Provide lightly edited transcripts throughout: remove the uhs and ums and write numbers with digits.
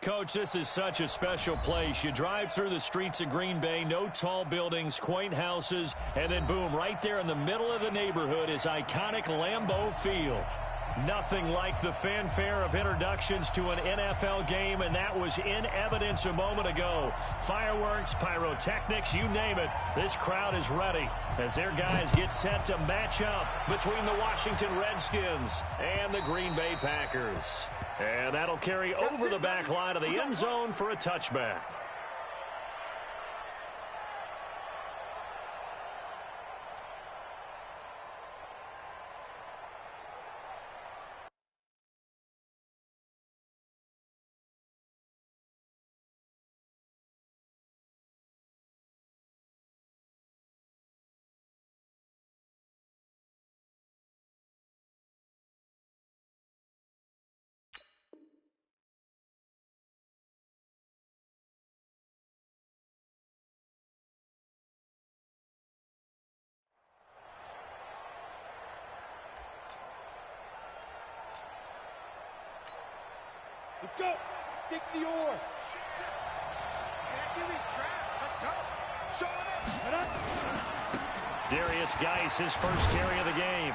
Coach, this is such a special place. You drive through the streets of Green Bay, no tall buildings, quaint houses, and then boom, right there in the middle of the neighborhood is iconic Lambeau Field. Nothing like the fanfare of introductions to an NFL game, and that was in evidence a moment ago. Fireworks, pyrotechnics, you name it. This crowd is ready as their guys get set to match up between the Washington Redskins and the Green Bay Packers. And that'll carry over the back line of the end zone for a touchback. Let's go. 60 or. Can't give these traps. Let's go. Show it up. Darius Geis, his first carry of the game.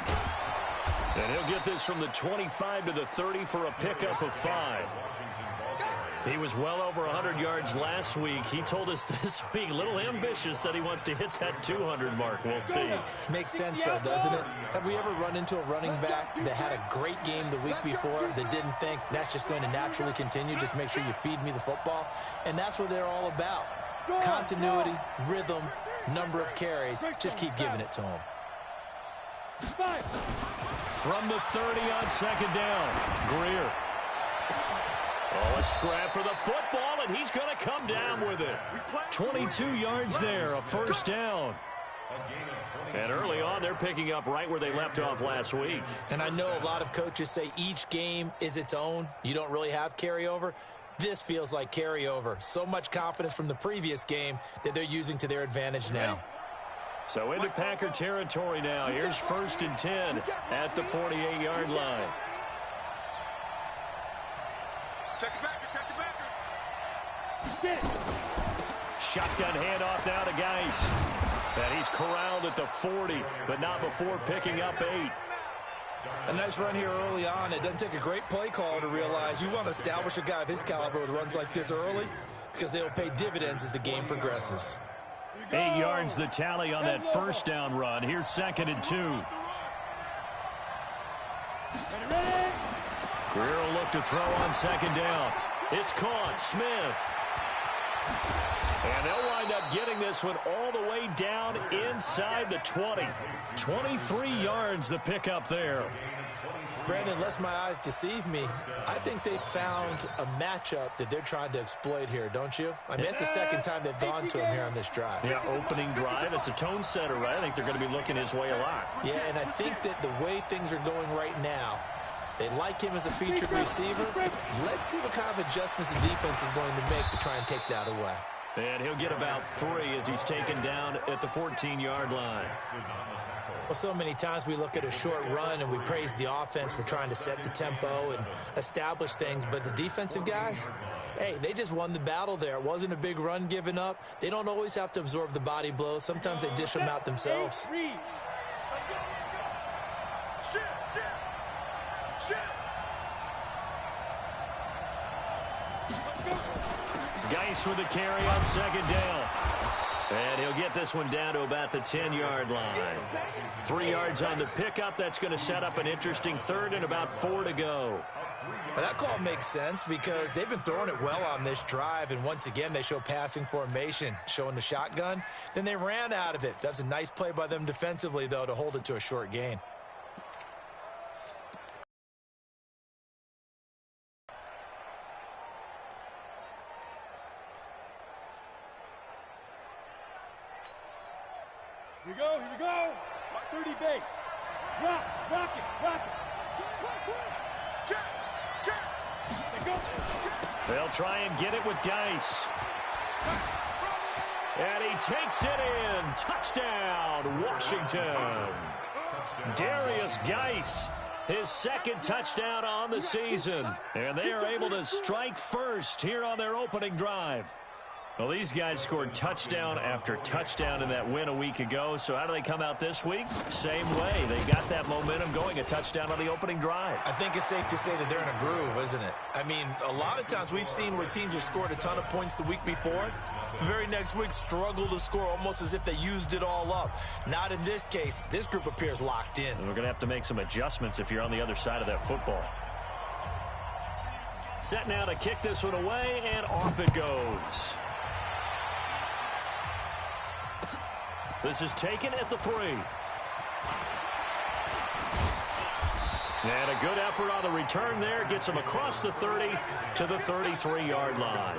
And he'll get this from the 25 to the 30 for a pickup of 5. He was well over 100 yards last week. He told us this week, a little ambitious, that he wants to hit that 200 mark. We'll see. Makes sense, though, doesn't it? Have we ever run into a running back that had a great game the week before that didn't think that's just going to naturally continue? Just make sure you feed me the football. And that's what they're all about. Continuity, rhythm, number of carries. Just keep giving it to them. From the 30 on second down, Greer. Oh, a scrap for the football, and he's going to come down with it. 22 yards there, a first down. And early on, they're picking up right where they left off last week. And I know a lot of coaches say each game is its own. You don't really have carryover. This feels like carryover. So much confidence from the previous game that they're using to their advantage now. So into Packer territory now. Here's 1st and 10 at the 48-yard line. Check it back. Shotgun handoff now to Geis. And he's corralled at the 40, but not before picking up 8. A nice run here early on. It doesn't take a great play call to realize you want to establish a guy of his caliber with runs like this early because they'll pay dividends as the game progresses. 8 yards the tally on that first down run. Here's 2nd and 2. Greer will look to throw on 2nd down. It's caught. Smith. And they'll wind up getting this one all the way down inside the 20. 23 yards the pickup there. Brandon, lest my eyes deceive me, I think they found a matchup that they're trying to exploit here, don't you? I mean, it's the second time they've gone to him here on this drive. Yeah, opening drive. It's a tone setter, right? I think they're going to be looking his way a lot. Yeah, and I think that the way things are going right now, they like him as a featured receiver. Let's see what kind of adjustments the defense is going to make to try and take that away. And he'll get about 3 as he's taken down at the 14-yard line. Well, so many times we look at a short run and we praise the offense for trying to set the tempo and establish things. But the defensive guys, hey, they just won the battle there. It wasn't a big run given up. They don't always have to absorb the body blows. Sometimes they dish them out themselves. Geis with the carry on 2nd down. And he'll get this one down to about the 10-yard line. 3 yards on the pickup. That's going to set up an interesting 3rd and about 4 to go. Well, that call makes sense because they've been throwing it well on this drive, and once again they show passing formation, showing the shotgun. Then they ran out of it. That's a nice play by them defensively, though, to hold it to a short gain. Here we go. 30 base. Rock it. Check. They'll try and get it with Geis. And he takes it in. Touchdown, Washington. Darius Geis. His second touchdown on the season. And they are able to strike first here on their opening drive. Well, these guys scored touchdown after touchdown in that win a week ago. So how do they come out this week? Same way. They got that momentum going, a touchdown on the opening drive. I think it's safe to say that they're in a groove, isn't it? I mean, a lot of times we've seen where teams have scored a ton of points the week before. The very next week struggle to score almost as if they used it all up. Not in this case. This group appears locked in. And we're going to have to make some adjustments if you're on the other side of that football. Set now to kick this one away, and off it goes. This is taken at the 3. And a good effort on the return there. Gets him across the 30 to the 33-yard line.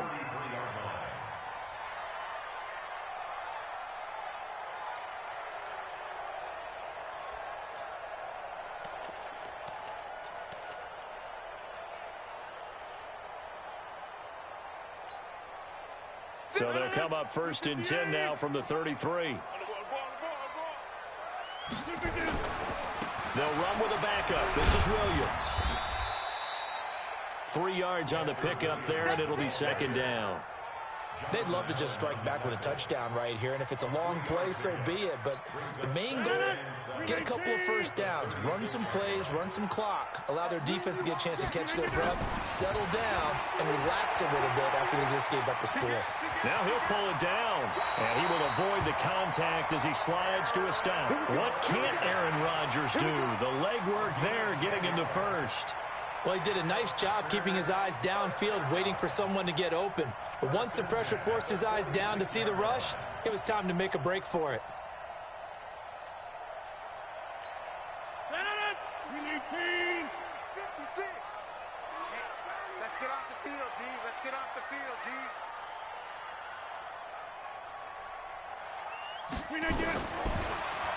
So they'll come up 1st and 10 now from the 33. They'll run with a backup. This is Williams. 3 yards on the pickup there, and it'll be 2nd down. They'd love to just strike back with a touchdown right here, and if it's a long play, so be it. But the main goal, get a couple of first downs, run some plays, run some clock, allow their defense to get a chance to catch their breath, settle down, and relax a little bit after they just gave up a score. Now he'll pull it down, and he will avoid the contact as he slides to a stop. What can't Aaron Rodgers do? The legwork there getting him to first. Well, he did a nice job keeping his eyes downfield, waiting for someone to get open. But once the pressure forced his eyes down to see the rush, it was time to make a break for it. Let's get off the field, D. Let's get off the field, D.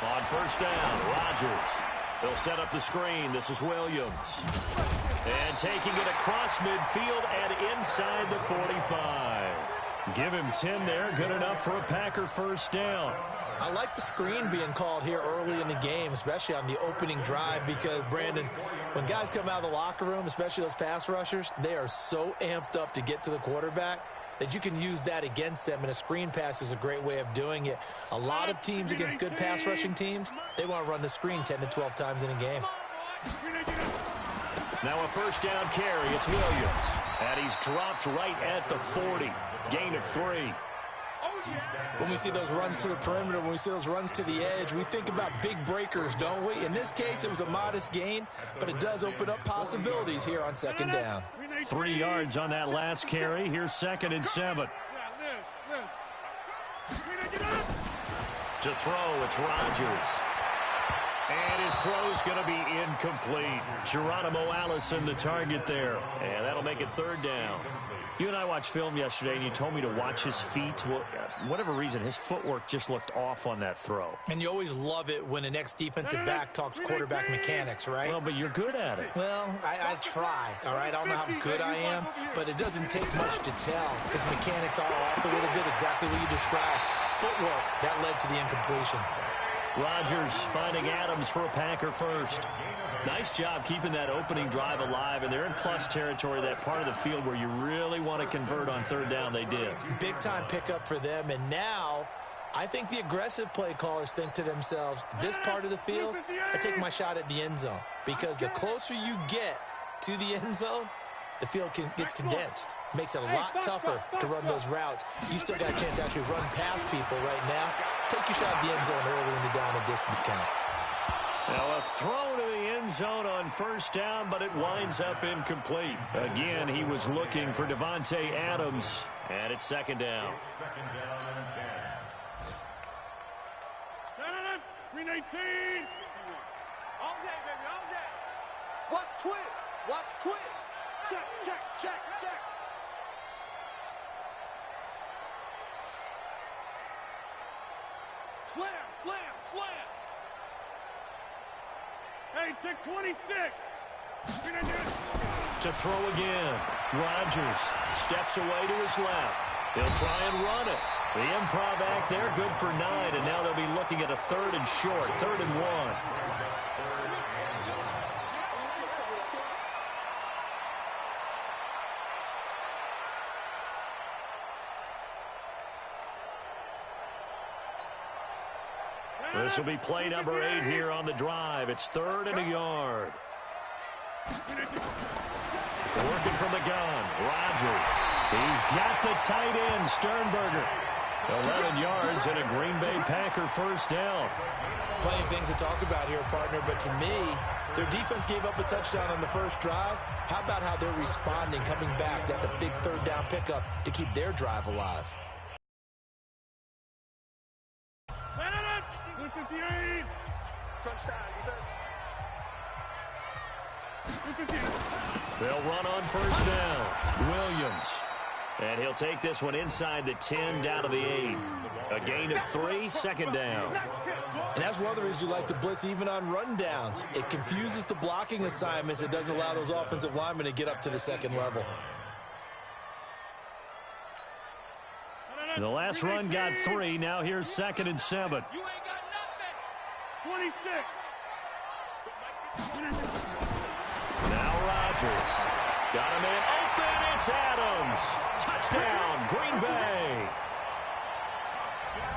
On 1st down, Rodgers. They'll set up the screen. This is Williams. And taking it across midfield and inside the 45. Give him 10 there. Good enough for a Packer 1st down. I like the screen being called here early in the game, especially on the opening drive, because, Brandon, when guys come out of the locker room, especially those pass rushers, they are so amped up to get to the quarterback that you can use that against them, and a screen pass is a great way of doing it. A lot of teams against good pass rushing teams, they want to run the screen 10 to 12 times in a game. Now a 1st down carry. It's Williams. And he's dropped right at the 40. Gain of 3. When we see those runs to the perimeter, when we see those runs to the edge, we think about big breakers, don't we? In this case, it was a modest gain, but it does open up possibilities here on 2nd down. 3 yards on that last carry. Here's 2nd and 7. To throw, it's Rodgers. And his throw's going to be incomplete. Geronimo Allison, the target there. And that'll make it 3rd down. You and I watched film yesterday, and you told me to watch his feet. Well, for whatever reason, his footwork just looked off on that throw. And you always love it when an ex-defensive back talks quarterback mechanics, right? Well, but you're good at it. Well, I try, all right? I don't know how good I am, but it doesn't take much to tell. His mechanics are off a little bit, exactly what you described. Footwork, that led to the incompletion. Rodgers finding Adams for a Packer 1st. Nice job keeping that opening drive alive, and they're in plus territory, that part of the field where you really want to convert on 3rd down. They did. Big-time pickup for them, and now I think the aggressive play callers think to themselves, this part of the field, I take my shot at the end zone, because the closer you get to the end zone, the field gets condensed. Makes it a lot tougher to run those routes. You still got a chance to actually run past people right now. Take your shot at the end zone early in the down and distance count. Now a throw to the end zone on 1st down, but it winds up incomplete. Again, he was looking for Devontae Adams, and it's 2nd down. Green 18. All day, baby, all day. Watch twist. Watch twist. Check, check, check, check. Slam, slam, slam. Hey, check 26. To throw again. Rodgers steps away to his left. He'll try and run it. The improv act there, good for 9, and now they'll be looking at a 3rd and short, 3rd and 1. This will be play number 8 here on the drive. It's 3rd and a yard. Working from the gun, Rodgers. He's got the tight end, Sternberger. 11 yards and a Green Bay Packer first down. Plenty of things to talk about here, partner, but to me, their defense gave up a touchdown on the first drive. How about how they're responding, coming back? That's a big 3rd down pickup to keep their drive alive. They'll run on first down. Williams. And he'll take this one inside the 10 down to the 8. A gain of 3, 2nd down. And that's one of the reasons you like to blitz even on rundowns. It confuses the blocking assignments. It doesn't allow those offensive linemen to get up to the 2nd level. The last run got 3. Now here's 2nd and 7. You ain't got nothing. 26. Now Rodgers. Got a man open. It's Adams. Touchdown, Green Bay.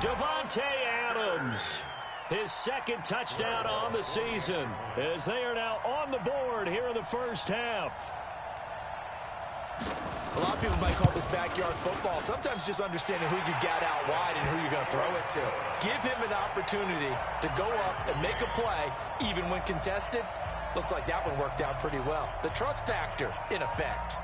Devontae Adams. His 2nd touchdown on the season as they are now on the board here in the first half. A lot of people might call this backyard football. Sometimes just understanding who you got out wide and who you're going to throw it to. Give him an opportunity to go up and make a play, even when contested. Looks like that one worked out pretty well. The trust factor in effect.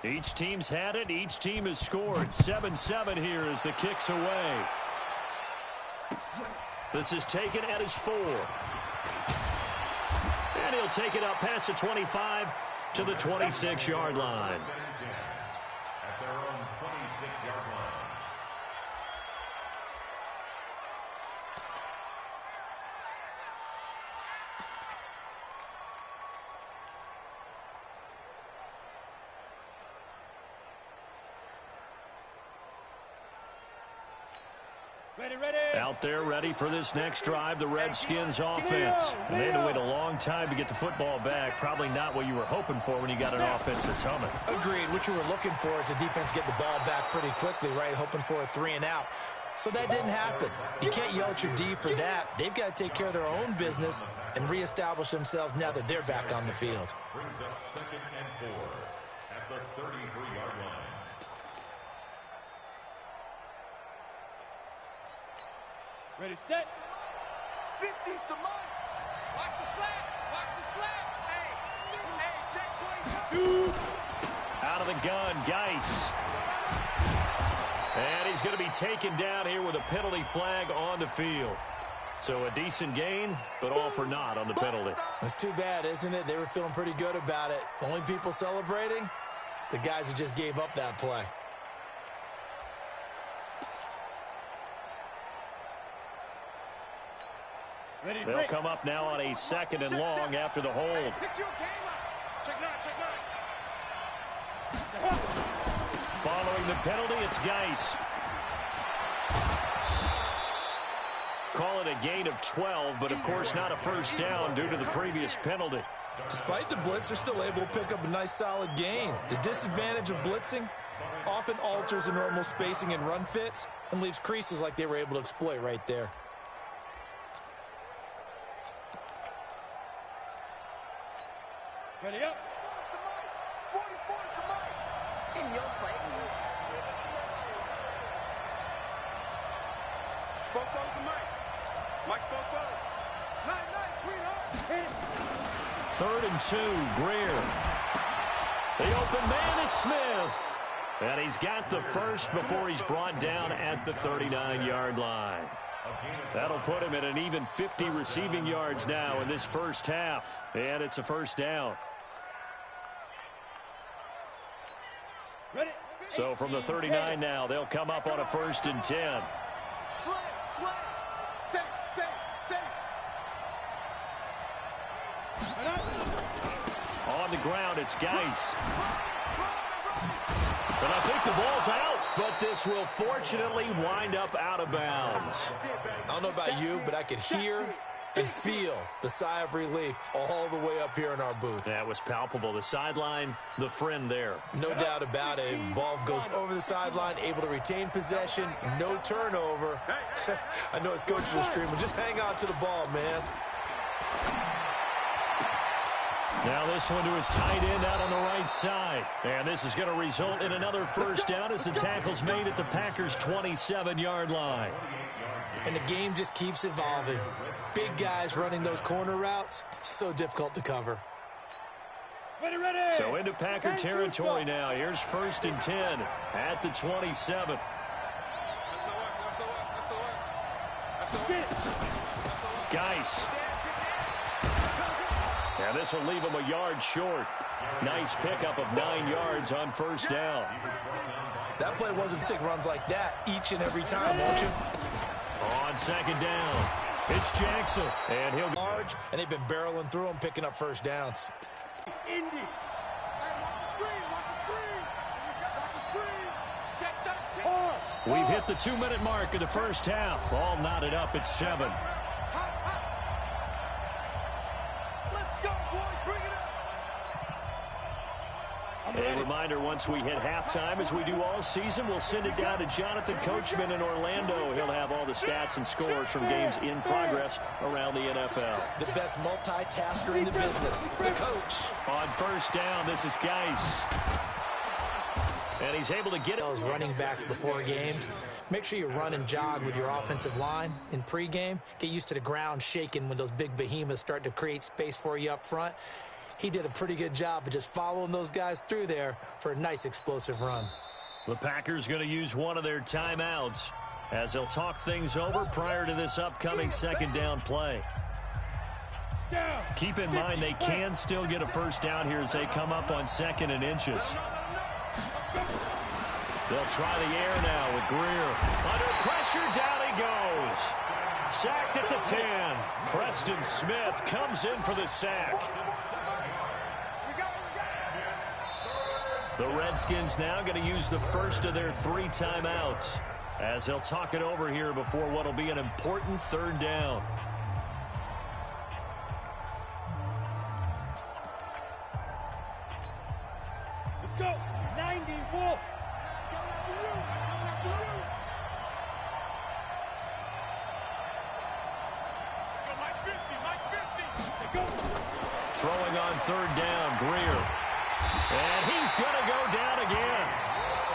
Each team's had it. Each team has scored. 7-7 here as the kick's away. This is taken at his 4. And he'll take it up past the 25 to the 26-yard line. At their own 26-yard line. Out there ready for this next drive, the Redskins offense. And they had to wait a long time to get the football back. Probably not what you were hoping for when you got an offense that's humming. Agreed. What you were looking for is the defense get the ball back pretty quickly, right? Hoping for a 3 and out. So that didn't happen. You can't yell at your D for that. They've got to take care of their own business and reestablish themselves now that they're back on the field. Brings up 2nd and 4 at the 33-yard line. Ready, set. 50's the mark. Watch the slap. Watch the slap. Hey, check 22. Out of the gun, Geis. And he's going to be taken down here with a penalty flag on the field. So a decent gain, but all for naught on the penalty. It's too bad, isn't it? They were feeling pretty good about it. The only people celebrating, the guys who just gave up that play. They'll come up now on a 2nd and long after the hold. Following the penalty, it's Geis. Call it a gain of 12, but of course not a first down due to the previous penalty. Despite the blitz, they're still able to pick up a nice solid gain. The disadvantage of blitzing often alters the normal spacing and run fits and leaves creases like they were able to exploit right there. Ready up. 44 to Mike. In your face. Boko to Mike. Mike Boko. Nice, sweetheart. 3rd and 2, Greer. The open man is Smith. And he's got the first before he's brought down at the 39-yard line. That'll put him at an even 50 receiving yards now in this first half. And it's a first down. So from the 39 now, they'll come up on a 1st and 10. On the ground. It's Geis. And I think the ball's out, but this will fortunately wind up out of bounds. I don't know about you, but I could hear and feel the sigh of relief all the way up here in our booth. That was palpable. The sideline, the friend there. No doubt about it. The ball goes over the sideline, able to retain possession, no turnover. I know his coaches are screaming, just hang on to the ball, man. Now this one to his tight end out on the right side. And this is going to result in another first down as the tackle's made at the Packers' 27-yard line. And the game just keeps evolving. Big guys running those corner routes, so difficult to cover. Ready. So into Packer territory now. Here's 1st and 10 at the 27. Geis. And this will leave him a yard short. Nice pickup of 9 yards on first down. That play wasn't take runs like that each and every time, won't you? On 2nd down, it's Jackson. And he'll large, and they've been barreling through them, picking up first downs. Indy. Hey, watch the screen. Check that. We've hit the 2-minute mark of the first half. All knotted up at 7. Let's go, boys. Bring it up. A reminder, once we hit halftime, as we do all season, we'll send it down to Jonathan Coachman in Orlando. He'll have all the stats and scores from games in progress around the NFL. The best multitasker in the business, the coach. On first down, this is Geis. And he's able to get it. Those running backs before games, make sure you run and jog with your offensive line in pregame. Get used to the ground shaking when those big behemoths start to create space for you up front. He did a pretty good job of just following those guys through there for a nice explosive run. The Packers going to use one of their timeouts as they'll talk things over prior to this upcoming 2nd down play. Keep in mind they can still get a first down here as they come up on 2nd and inches. They'll try the air now with Greer. Under pressure, down he goes. Sacked at the 10. Preston Smith comes in for the sack. The Redskins now going to use the first of their 3 timeouts as they'll talk it over here before what will be an important 3rd down. Let's go. 90, Wolf. Throwing on 3rd down, Greer. And he's going to go down again.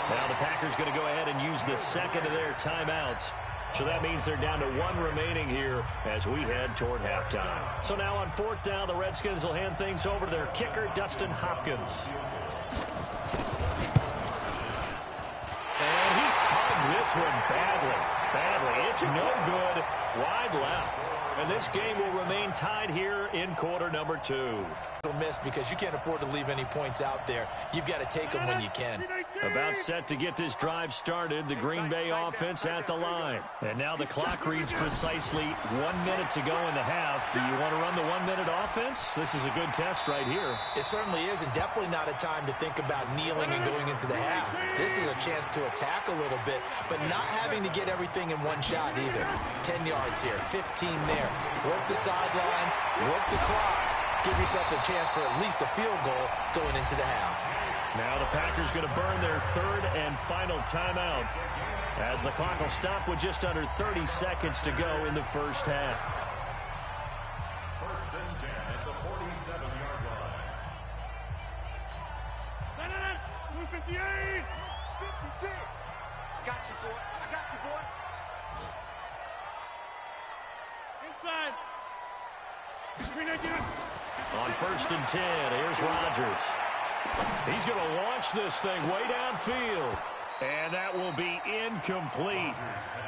Now the Packers going to go ahead and use the 2nd of their timeouts. So that means they're down to 1 remaining here as we head toward halftime. So now on 4th down, the Redskins will hand things over to their kicker, Dustin Hopkins. And he tugged this one badly. It's no good. Wide left. And this game will remain tied here in quarter number 2. Miss because you can't afford to leave any points out there. You've got to take them when you can. About set to get this drive started, the Green Bay offense at the line. And now the clock reads precisely 1 minute to go in the half. Do you want to run the 1-minute offense? This is a good test right here. It certainly is, and definitely not a time to think about kneeling and going into the half. This is a chance to attack a little bit, but not having to get everything in one shot either. 10 yards here, 15 there. Work the sidelines, work the clock. Give yourself a chance for at least a field goal going into the half. Now the Packers going to burn their 3rd and final timeout as the clock will stop with just under 30 seconds to go in the first half. 1st and 10 at the 47-yard line. 258. 56. I got you, boy. Inside. On 1st and 10, here's Rodgers. He's going to launch this thing way downfield. And that will be incomplete.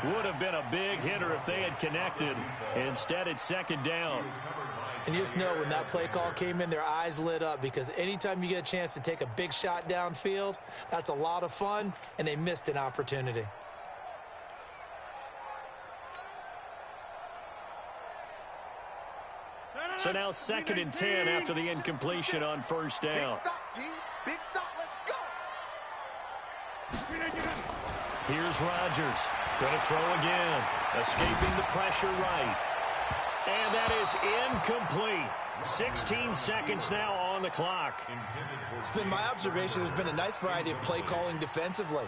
Would have been a big hitter if they had connected. Instead, it's 2nd down. And you just know when that play call came in, their eyes lit up because anytime you get a chance to take a big shot downfield, that's a lot of fun, and they missed an opportunity. So now 2nd and 10 after the incompletion on first down. Big stop, G. Big stop. Let's go. Here's Rodgers. Going to throw again. Escaping the pressure right. And that is incomplete. 16 seconds now on the clock. It's been my observation there's been a nice variety of play calling defensively.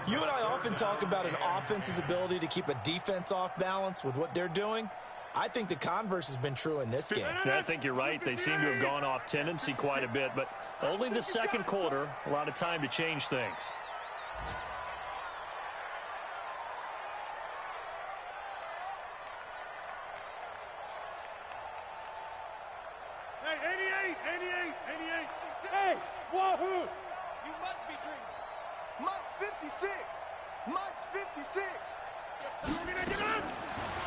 You and I often talk about an offense's ability to keep a defense off balance with what they're doing. I think the converse has been true in this game. I think you're right. They seem to have gone off tendency quite a bit, but only the second quarter. A lot of time to change things. Hey, 88. Hey, wahoo! You must be dreaming. Mike's 56. Mike's 56.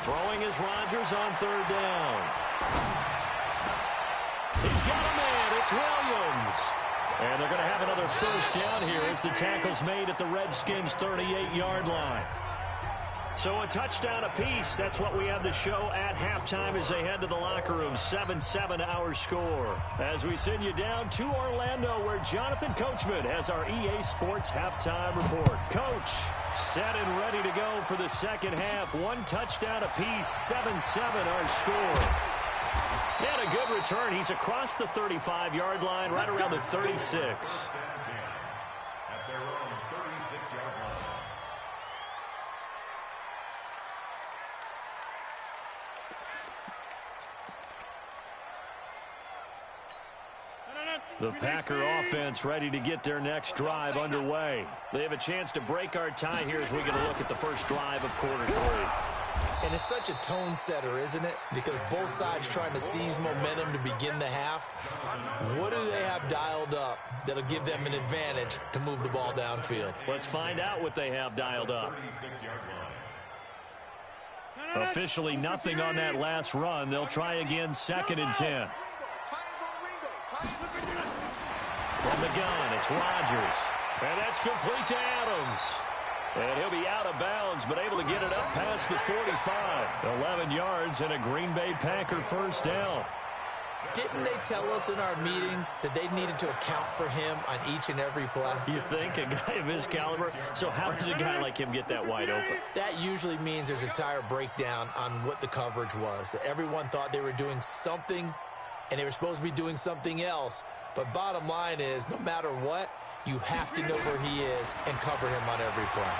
Throwing is Rodgers on 3rd down. He's got a man. It's Williams. And they're going to have another first down here as the tackle's made at the Redskins' 38-yard line. So a touchdown apiece. That's what we have the show at halftime as they head to the locker room. 7-7 our score. As we send you down to Orlando where Jonathan Coachman has our EA Sports halftime report. Coach, set and ready to go for the second half. 1 touchdown apiece. 7-7 our score. He had a good return. He's across the 35-yard line, right around the 36. At their own 36-yard line. The Packer offense ready to get their next drive underway. They have a chance to break our tie here as we get a look at the first drive of quarter 3. And it's such a tone setter, isn't it? Because both sides trying to seize momentum to begin the half. What do they have dialed up that'll give them an advantage to move the ball downfield? Let's find out what they have dialed up. Officially nothing on that last run. They'll try again 2nd and 10. From the gun, it's Rodgers. And that's complete to Adams. And he'll be out of bounds, but able to get it up past the 45. 11 yards and a Green Bay Packer first down. Didn't they tell us in our meetings that they needed to account for him on each and every play? You think? A guy of his caliber? So how does a guy like him get that wide open? That usually means there's a tire breakdown on what the coverage was. That everyone thought they were doing something, and they were supposed to be doing something else. But bottom line is, no matter what, you have to know where he is and cover him on every play.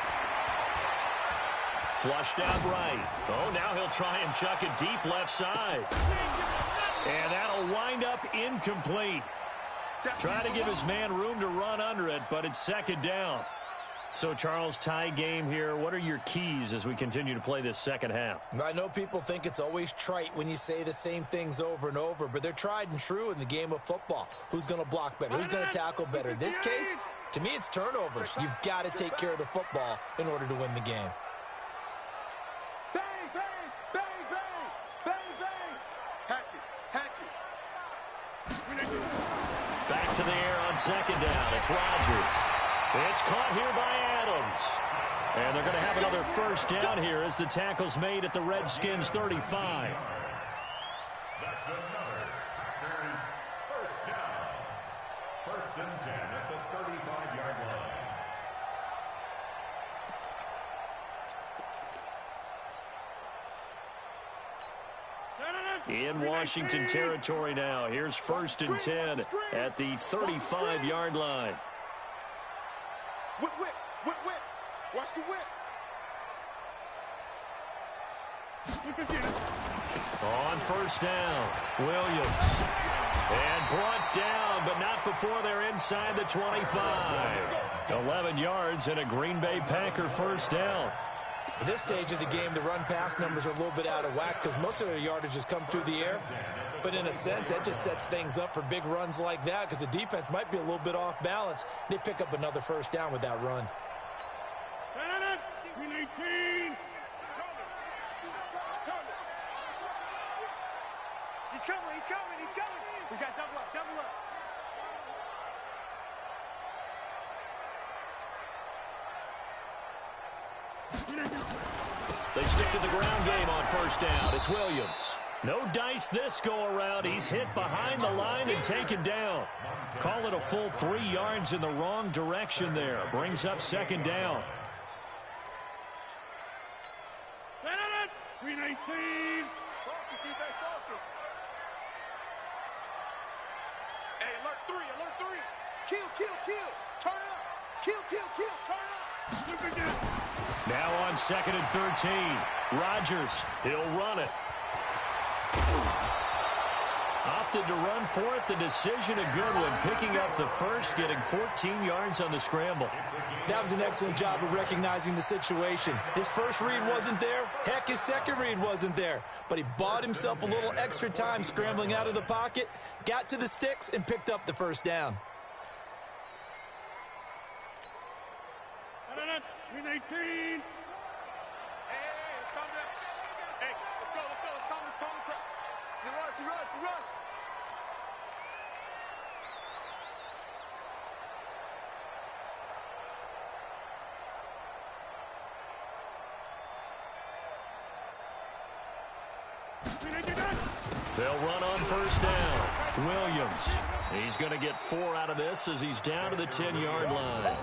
Flushed out right. Oh, now he'll try and chuck it deep left side. And that'll wind up incomplete. Try to give his man room to run under it, but it's 2nd down. So, Charles, tie game here. What are your keys as we continue to play this second half? I know people think it's always trite when you say the same things over and over, but they're tried and true in the game of football. Who's going to block better? Who's going to tackle better? In this case, to me, it's turnovers. You've got to take care of the football in order to win the game. Bang, bang, bang, bang, bang, bang. Hatchet. Back to the air on 2nd down. It's Rodgers. It's caught here by Adams. And they're going to have another first down here as the tackle's made at the Redskins' 35. That's another Packers first down. 1st and 10 at the 35-yard line. In Washington territory now. Here's 1st and 10 at the 35-yard line. Whip. Watch the whip. On first down, Williams. And brought down, but not before they're inside the 25. 11 yards and a Green Bay Packer first down. At this stage of the game, the run-pass numbers are a little bit out of whack because most of their yardage has come through the air. But in a sense, that just sets things up for big runs like that because the defense might be a little bit off balance. They pick up another first down with that run. He's coming. We got double up. They stick to the ground game on first down. It's Williams. No dice this go-around. He's hit behind the line and taken down. Call it a full 3 yards in the wrong direction there. Brings up second down. 319. Focus, defense, focus. Hey, alert 3, alert 3. Kill, kill, kill. Turn up. Kill, kill, kill. Turn up. Now on 2nd and 13. Rodgers, he'll run it. Opted to run for it. The decision a good one. Picking up the first, getting 14 yards on the scramble. That was an excellent job of recognizing the situation. His first read wasn't there. Heck, his second read wasn't there. But he bought himself a little extra time scrambling out of the pocket, got to the sticks, and picked up the first down. 319. Hey, it's time to... Hey, let's go. It's time to crack. Run. They'll run on first down. Williams. He's going to get 4 out of this as he's down to the 10-yard line.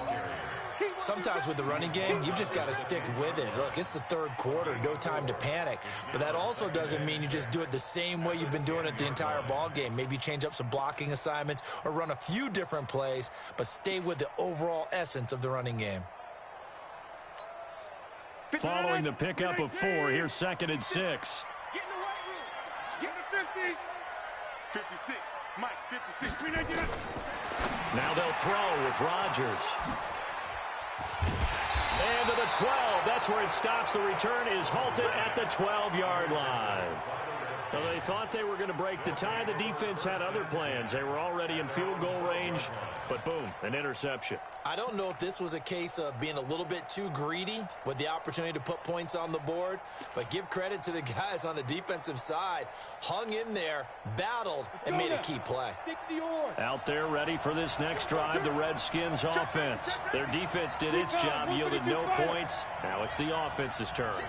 Sometimes with the running game, you've just got to stick with it. Look, it's the third quarter, no time to panic. But that also doesn't mean you just do it the same way you've been doing it the entire ball game. Maybe change up some blocking assignments or run a few different plays, but stay with the overall essence of the running game. Following the pickup of 4, here's 2nd and 6. Get in the right room. Get to 50. 56. Mike, 56. Now they'll throw with Rodgers. And to the 12. That's where it stops. The return is halted at the 12-yard line. So they thought they were going to break the tie. The defense had other plans. They were already in field goal range, but boom, an interception. I don't know if this was a case of being a little bit too greedy with the opportunity to put points on the board, but give credit to the guys on the defensive side. Hung in there, battled, and made a key play. Out there ready for this next drive, the Redskins offense. Their defense did its job, yielded no points. Now it's the offense's turn.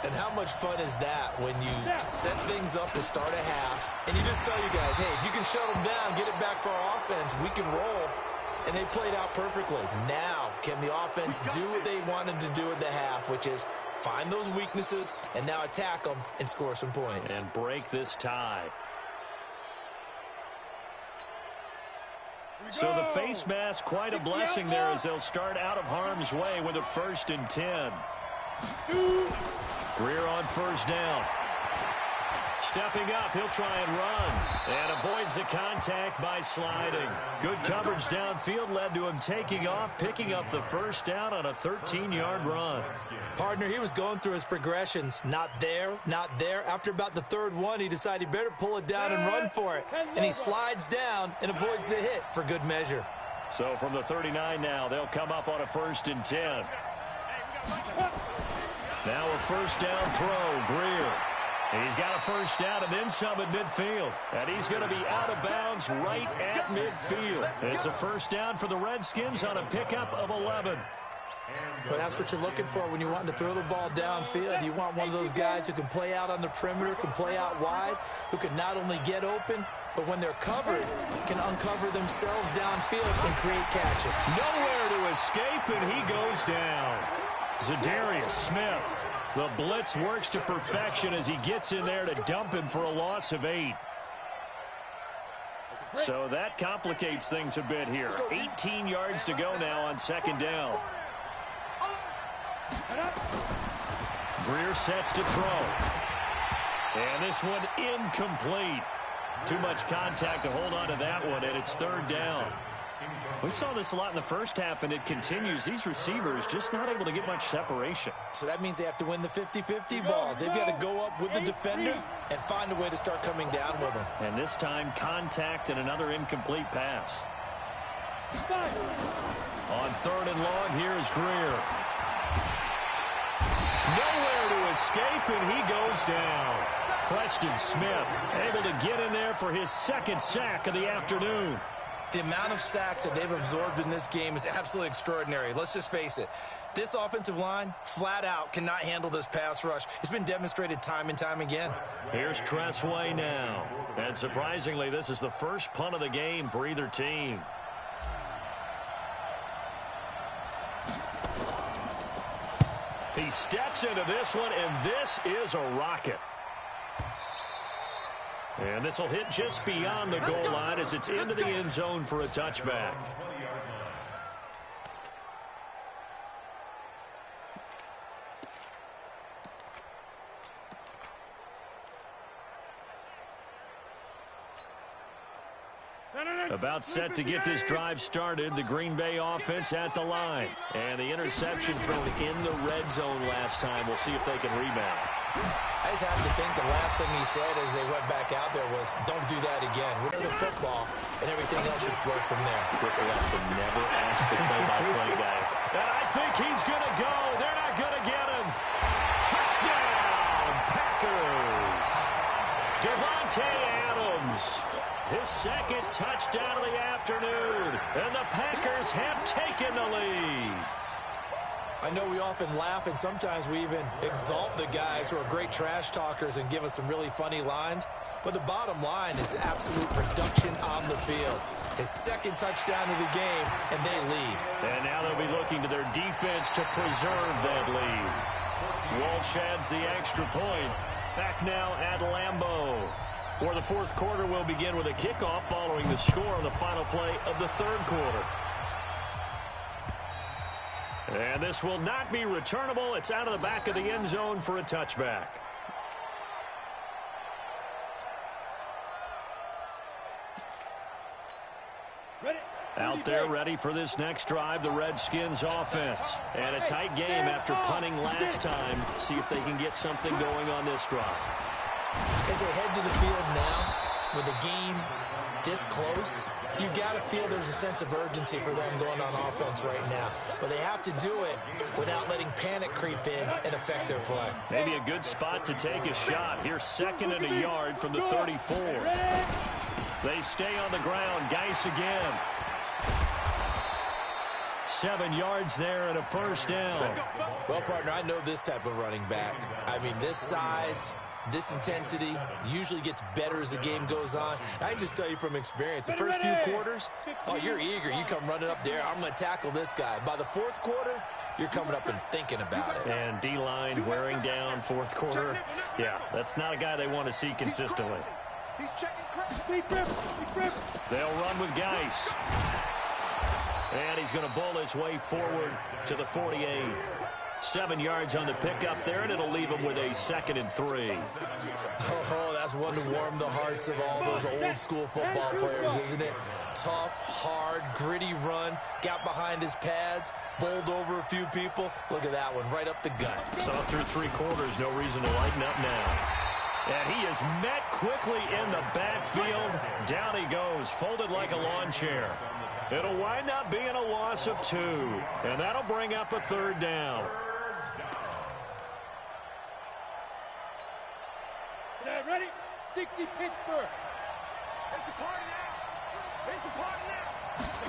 And how much fun is that when you set things up to start a half and you just tell you guys, hey, if you can shut them down, get it back for our offense, we can roll. And they played out perfectly. Now, can the offense do what they wanted to do at the half, which is find those weaknesses and now attack them and score some points. And break this tie. So the face mask, quite a blessing there as they'll start out of harm's way with a 1st and 10. Greer on first down. Stepping up, he'll try and run. And avoids the contact by sliding. Good coverage downfield led to him taking off, picking up the first down on a 13-yard run. Partner, he was going through his progressions. Not there, not there. After about the 3rd one, he decided he better pull it down and run for it. And he slides down and avoids the hit for good measure. So from the 39 now, they'll come up on a 1st and 10. Now a first down throw, Greer. He's got a first down and then some at midfield. And he's going to be out of bounds right at midfield. It's a first down for the Redskins on a pickup of 11. Well, that's what you're looking for when you're wanting to throw the ball downfield. You want one of those guys who can play out on the perimeter, can play out wide, who can not only get open, but when they're covered, can uncover themselves downfield and create catching. Nowhere to escape, and he goes down. Zadarius Smith. The blitz works to perfection as he gets in there to dump him for a loss of 8. So that complicates things a bit here. 18 yards to go now on 2nd down. Greer sets to throw. And this one incomplete. Too much contact to hold on to that one, and it's 3rd down. We saw this a lot in the first half, and it continues. These receivers just not able to get much separation. So that means they have to win the 50-50 balls. They've got to go up with the defender and find a way to start coming down with them. And this time, contact and another incomplete pass. On 3rd and long, here is Greer. Nowhere to escape, and he goes down. Preston Smith able to get in there for his 2nd sack of the afternoon. The amount of sacks that they've absorbed in this game is absolutely extraordinary. Let's just face it. This offensive line, flat out, cannot handle this pass rush. It's been demonstrated time and time again. Here's Tressway now. And surprisingly, this is the first punt of the game for either team. He steps into this one, and this is a rocket. And this will hit just beyond the goal line as it's into the end zone for a touchback. About set to get this drive started. The Green Bay offense at the line. And the interception thrown in the red zone last time. We'll see if they can rebound. I just have to think the last thing he said as they went back out there was, don't do that again. We're the football, and everything else should flow from there. Quick lesson, never ask the play-by-play guy. And I think he's going to go. They're not going to get him. Touchdown, Packers. Devontae Adams. His second touchdown of the afternoon. And the Packers have taken the lead. I know we often laugh, and sometimes we even exalt the guys who are great trash talkers and give us some really funny lines. But the bottom line is absolute production on the field. His second touchdown of the game, and they lead. And now they'll be looking to their defense to preserve that lead. Walsh adds the extra point. Back now at Lambeau. Or the fourth quarter will begin with a kickoff following the score on the final play of the third quarter. And this will not be returnable. It's out of the back of the end zone for a touchback. Out there ready for this next drive, the Redskins offense. And a tight game after punting last time. See if they can get something going on this drive. As they head to the field now, with a game this close, you've got to feel there's a sense of urgency for them going on offense right now. But they have to do it without letting panic creep in and affect their play. Maybe a good spot to take a shot. Here's second and a yard from the 34. They stay on the ground. Geis again. 7 yards there and a first down. Well, partner, I know this type of running back. I mean, this size, this intensity usually gets better as the game goes on. I can just tell you from experience, the first few quarters, oh, you're eager. You come running up there. I'm going to tackle this guy. By the fourth quarter, you're coming up and thinking about it. And D-line wearing down fourth quarter. Yeah, that's not a guy they want to see consistently. They'll run with Geis. And he's going to bowl his way forward to the 48. 7 yards on the pickup there, and it'll leave him with a 2nd and 3. Oh, that's one to warm the hearts of all those old-school football players, isn't it? Tough, hard, gritty run, got behind his pads, bowled over a few people. Look at that one, right up the gut. So through 3 quarters, no reason to lighten up now. And he is met quickly in the backfield. Down he goes, folded like a lawn chair. It'll wind up being a loss of 2. And that'll bring up a third down. Set, ready? 60 Pittsburgh. It's a party now. It's a party now.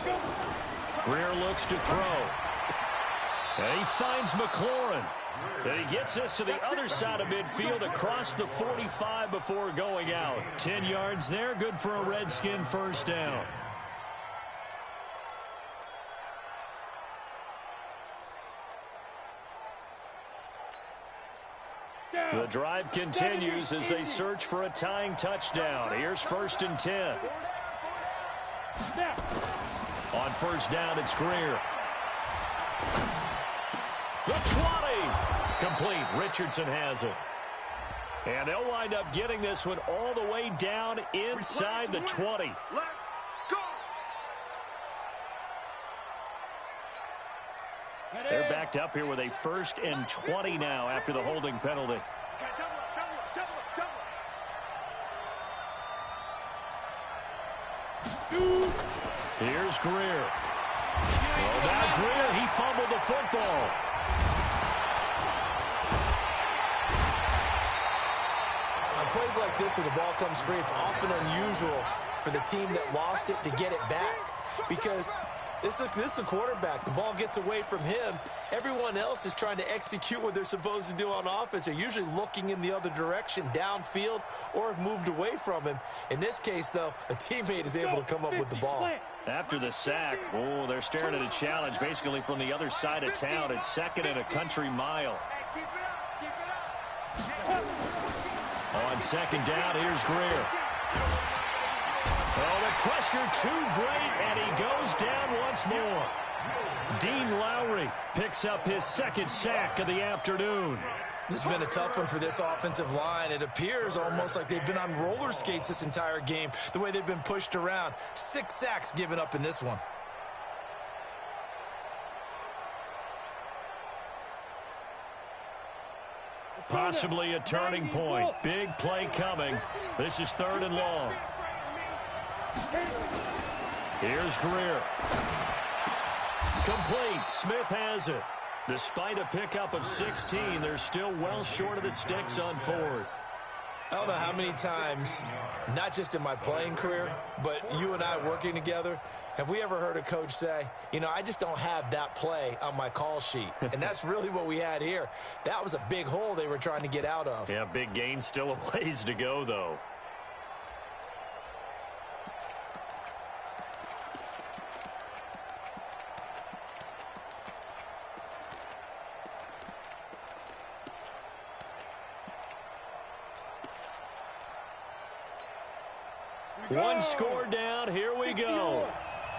Go. Greer looks to throw. And he finds McLaurin. And he gets this to the other side of midfield across the 45 before going out. 10 yards there, good for a Redskin first down. The drive continues as they search for a tying touchdown. Here's 1st and 10. On first down, it's Greer. The 20. Complete. Richardson has it. And they'll wind up getting this one all the way down inside the 20. They're backed up here with a 1st and 20 now after the holding penalty. Here's Greer. Well, now Greer, he fumbled the football. On plays like this, when the ball comes free, it's often unusual for for the team that lost it to get it back. Because this is a quarterback. The ball gets away from him. Everyone else is trying to execute what they're supposed to do on offense. They're usually looking in the other direction, downfield, or have moved away from him. In this case, though, a teammate is able to come up with the ball. After the sack, they're staring at a challenge basically from the other side of town. It's 2nd and a country mile. On 2nd down, here's Greer. Oh, the pressure too great, and he goes down once more. Dean Lowry picks up his 2nd sack of the afternoon. This has been a tough one for this offensive line. It appears almost like they've been on roller skates this entire game, the way they've been pushed around. 6 sacks given up in this one. Possibly a turning point. Big play coming. This is 3rd and long. Here's Greer. Complete. Smith has it. Despite a pickup of 16, they're still well short of the sticks on 4th. I don't know how many times, not just in my playing career, but you and I working together, have we ever heard a coach say, you know, I just don't have that play on my call sheet. And that's really what we had here. That was a big hole they were trying to get out of. Yeah, big gain. Still a ways to go, though. One score down. Here we go.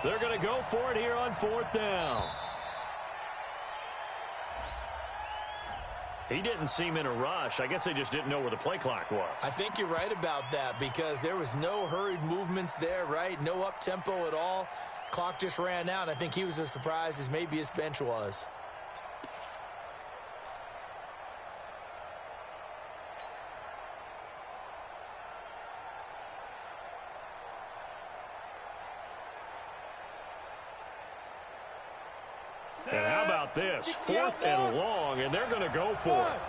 They're going to go for it here on 4th down. He didn't seem in a rush. I guess they just didn't know where the play clock was. I think you're right about that because there was no hurried movements there, right? No up-tempo at all. Clock just ran out. I think he was as surprised as maybe his bench was. And how about this? 4th and long, and they're going to go for it.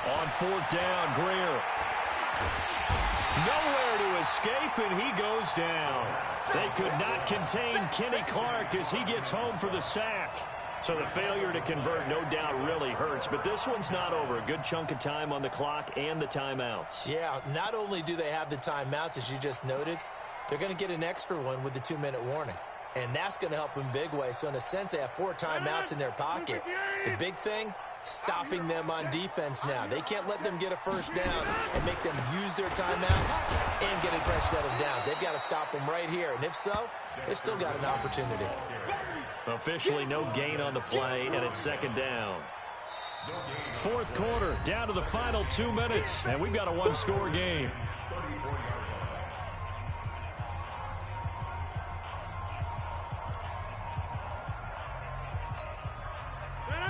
On 4th down, Greer. Nowhere to escape, and he goes down. They could not contain Kenny Clark as he gets home for the sack. So the failure to convert, no doubt, really hurts. But this one's not over. A good chunk of time on the clock and the timeouts. Yeah, not only do they have the timeouts, as you just noted, they're going to get an extra one with the 2-minute warning. And that's going to help in big way. So in a sense, they have 4 timeouts in their pocket. The big thing, stopping them on defense now. They can't let them get a first down and make them use their timeouts and get a fresh set of downs. They've got to stop them right here. And if so, they've still got an opportunity. Officially no gain on the play, and it's 2nd down. 4th quarter, down to the final 2 minutes, and we've got a 1-score game.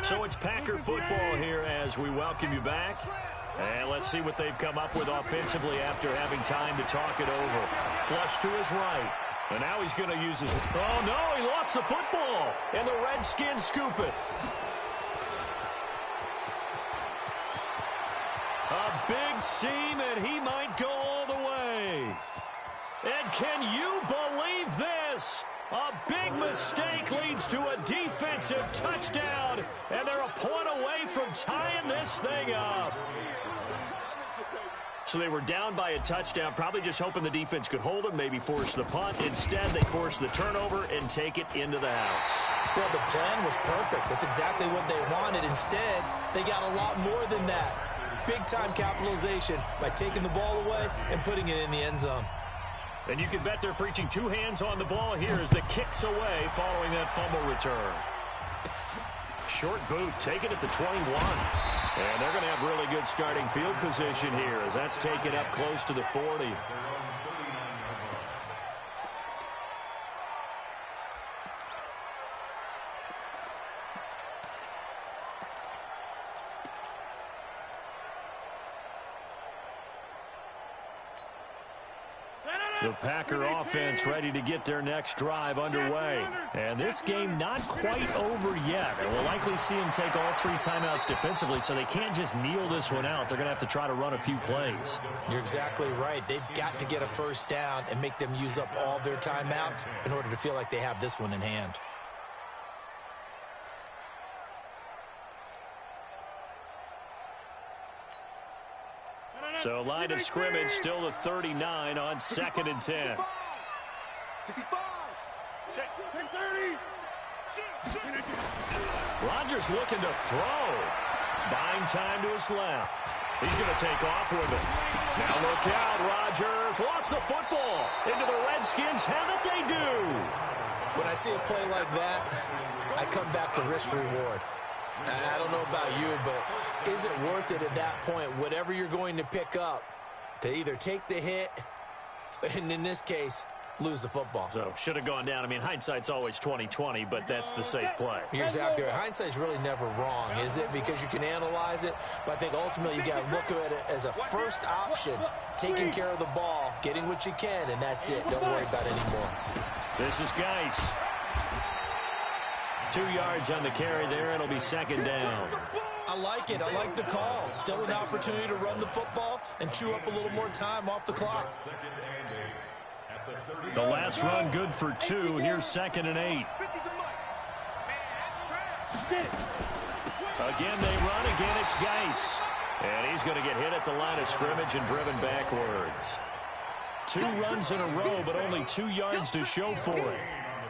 So it's Packer football here as we welcome you back. And let's see what they've come up with offensively after having time to talk it over. Flush to his right. And now he's going to use his... Oh, no, he lost the football. And the Redskins scoop it. A big seam, and he might go all the way. And can you believe this? A big mistake leads to a defensive touchdown, and they're a point away from tying this thing up. So they were down by a touchdown, probably just hoping the defense could hold them, maybe force the punt. Instead, they force the turnover and take it into the house. Well, the plan was perfect. That's exactly what they wanted. Instead, they got a lot more than that. Big-time capitalization by taking the ball away and putting it in the end zone. And you can bet they're preaching 2 hands on the ball here as the kick's away following that fumble return. Short boot taken at the 21. And they're going to have really good starting field position here as that's taken up close to the 40. The Packer offense ready to get their next drive underway. And this game not quite over yet. And we'll likely see them take all 3 timeouts defensively, so they can't just kneel this one out. They're going to have to try to run a few plays. You're exactly right. They've got to get a first down and make them use up all their timeouts in order to feel like they have this one in hand. So line of scrimmage still the 39 on 2nd and 10. 65. Check 30. Rodgers looking to throw. Buying time to his left. He's going to take off with it. Now look out, Rodgers lost the football. Into the Redskins have it, they do. When I see a play like that, I come back to risk reward. I don't know about you, but is it worth it at that point, whatever you're going to pick up, to either take the hit, and in this case, lose the football? So, should have gone down. I mean, hindsight's always 20/20, but that's the safe play. You're exactly right. Hindsight's really never wrong, is it? Because you can analyze it, but I think ultimately you got to look at it as a first option, taking care of the ball, getting what you can, and that's it. Don't worry about it anymore. This is Geis. 2 yards on the carry there. It'll be 2nd down. I like it. I like the call. Still an opportunity to run the football and chew up a little more time off the clock. The last run good for 2. Here's 2nd and 8. Again, they run. Again, it's Geis. And he's going to get hit at the line of scrimmage and driven backwards. 2 runs in a row, but only 2 yards to show for it.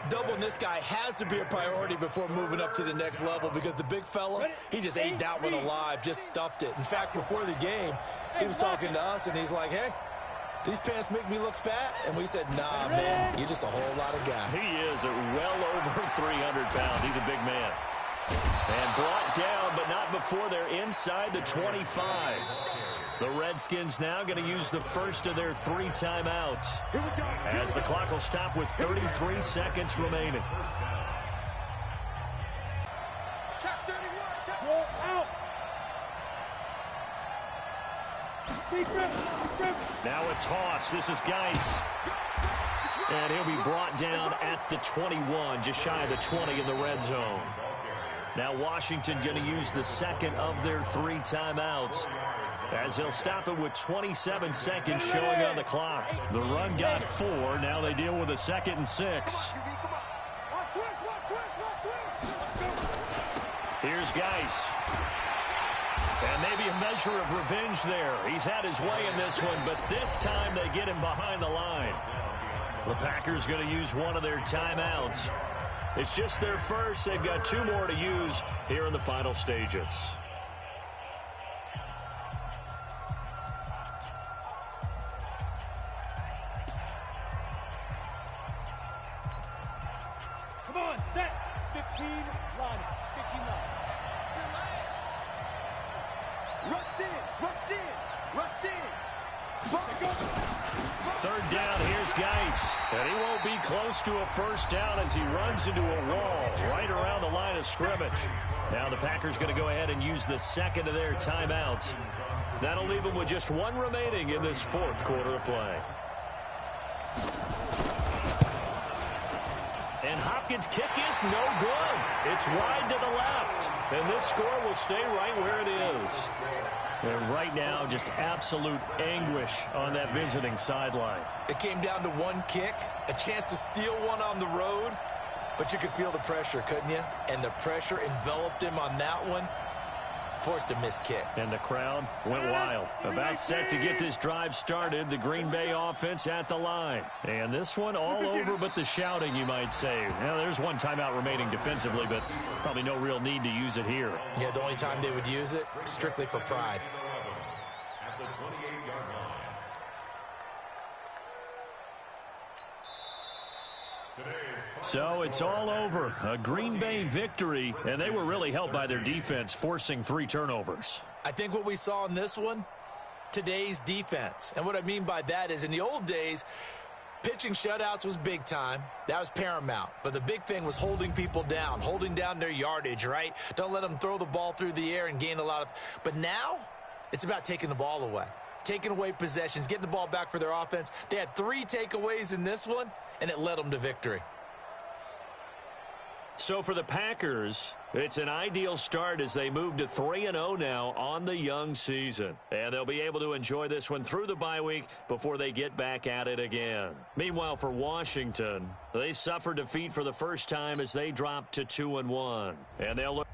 Doubling this guy has to be a priority before moving up to the next level, because the big fella, he just ate that one alive, just stuffed it. In fact, before the game, he was talking to us, and he's like, hey, these pants make me look fat? And we said, nah, man, you're just a whole lot of guy. He is at well over 300 pounds. He's a big man. And brought down, but not before they're inside the 25. The Redskins now going to use the first of their 3 timeouts, as the clock will stop with 33 seconds remaining. Now a toss. This is Geis. And he'll be brought down at the 21, just shy of the 20 in the red zone. Now Washington going to use the second of their 3 timeouts, as they'll stop it with 27 seconds showing on the clock. The run got 4. Now they deal with a 2nd and 6. Here's Geis. And maybe a measure of revenge there. He's had his way in this one, but this time they get him behind the line. The Packers going to use one of their timeouts. It's just their first. They've got 2 more to use here in the final stages. Come on, set. 15, line. 15 line. Rush in, rush in, rush in. 3rd down, here's Geis. And he won't be close to a first down as he runs into a wall right around the line of scrimmage. Now the Packers going to go ahead and use the second of their timeouts. That'll leave them with just 1 remaining in this 4th quarter of play. And Hopkins' kick is no good. It's wide to the left. And this score will stay right where it is. And right now, just absolute anguish on that visiting sideline. It came down to 1 kick, a chance to steal one on the road, but you could feel the pressure, couldn't you? And the pressure enveloped him on that one. Forced a missed kick. And the crowd went wild. About set to get this drive started. The Green Bay offense at the line. And this one all over but the shouting, you might say. Now, there's 1 timeout remaining defensively, but probably no real need to use it here. Yeah, the only time they would use it, strictly for pride. At the 28-yard line. So it's all over. A Green Bay victory, and they were really helped by their defense, forcing 3 turnovers. I think what we saw in this one, today's defense. And what I mean by that is, in the old days, pitching shutouts was big time. That was paramount. But the big thing was holding people down, holding down their yardage, right? Don't let them throw the ball through the air and gain a lot of... But now, it's about taking the ball away. taking away possessions, getting the ball back for their offense. They had 3 takeaways in this one, and it led them to victory. So for the Packers, it's an ideal start as they move to 3-0 now on the young season. And they'll be able to enjoy this one through the bye week before they get back at it again. Meanwhile, for Washington, they suffered defeat for the first time as they dropped to 2-1. And they'll look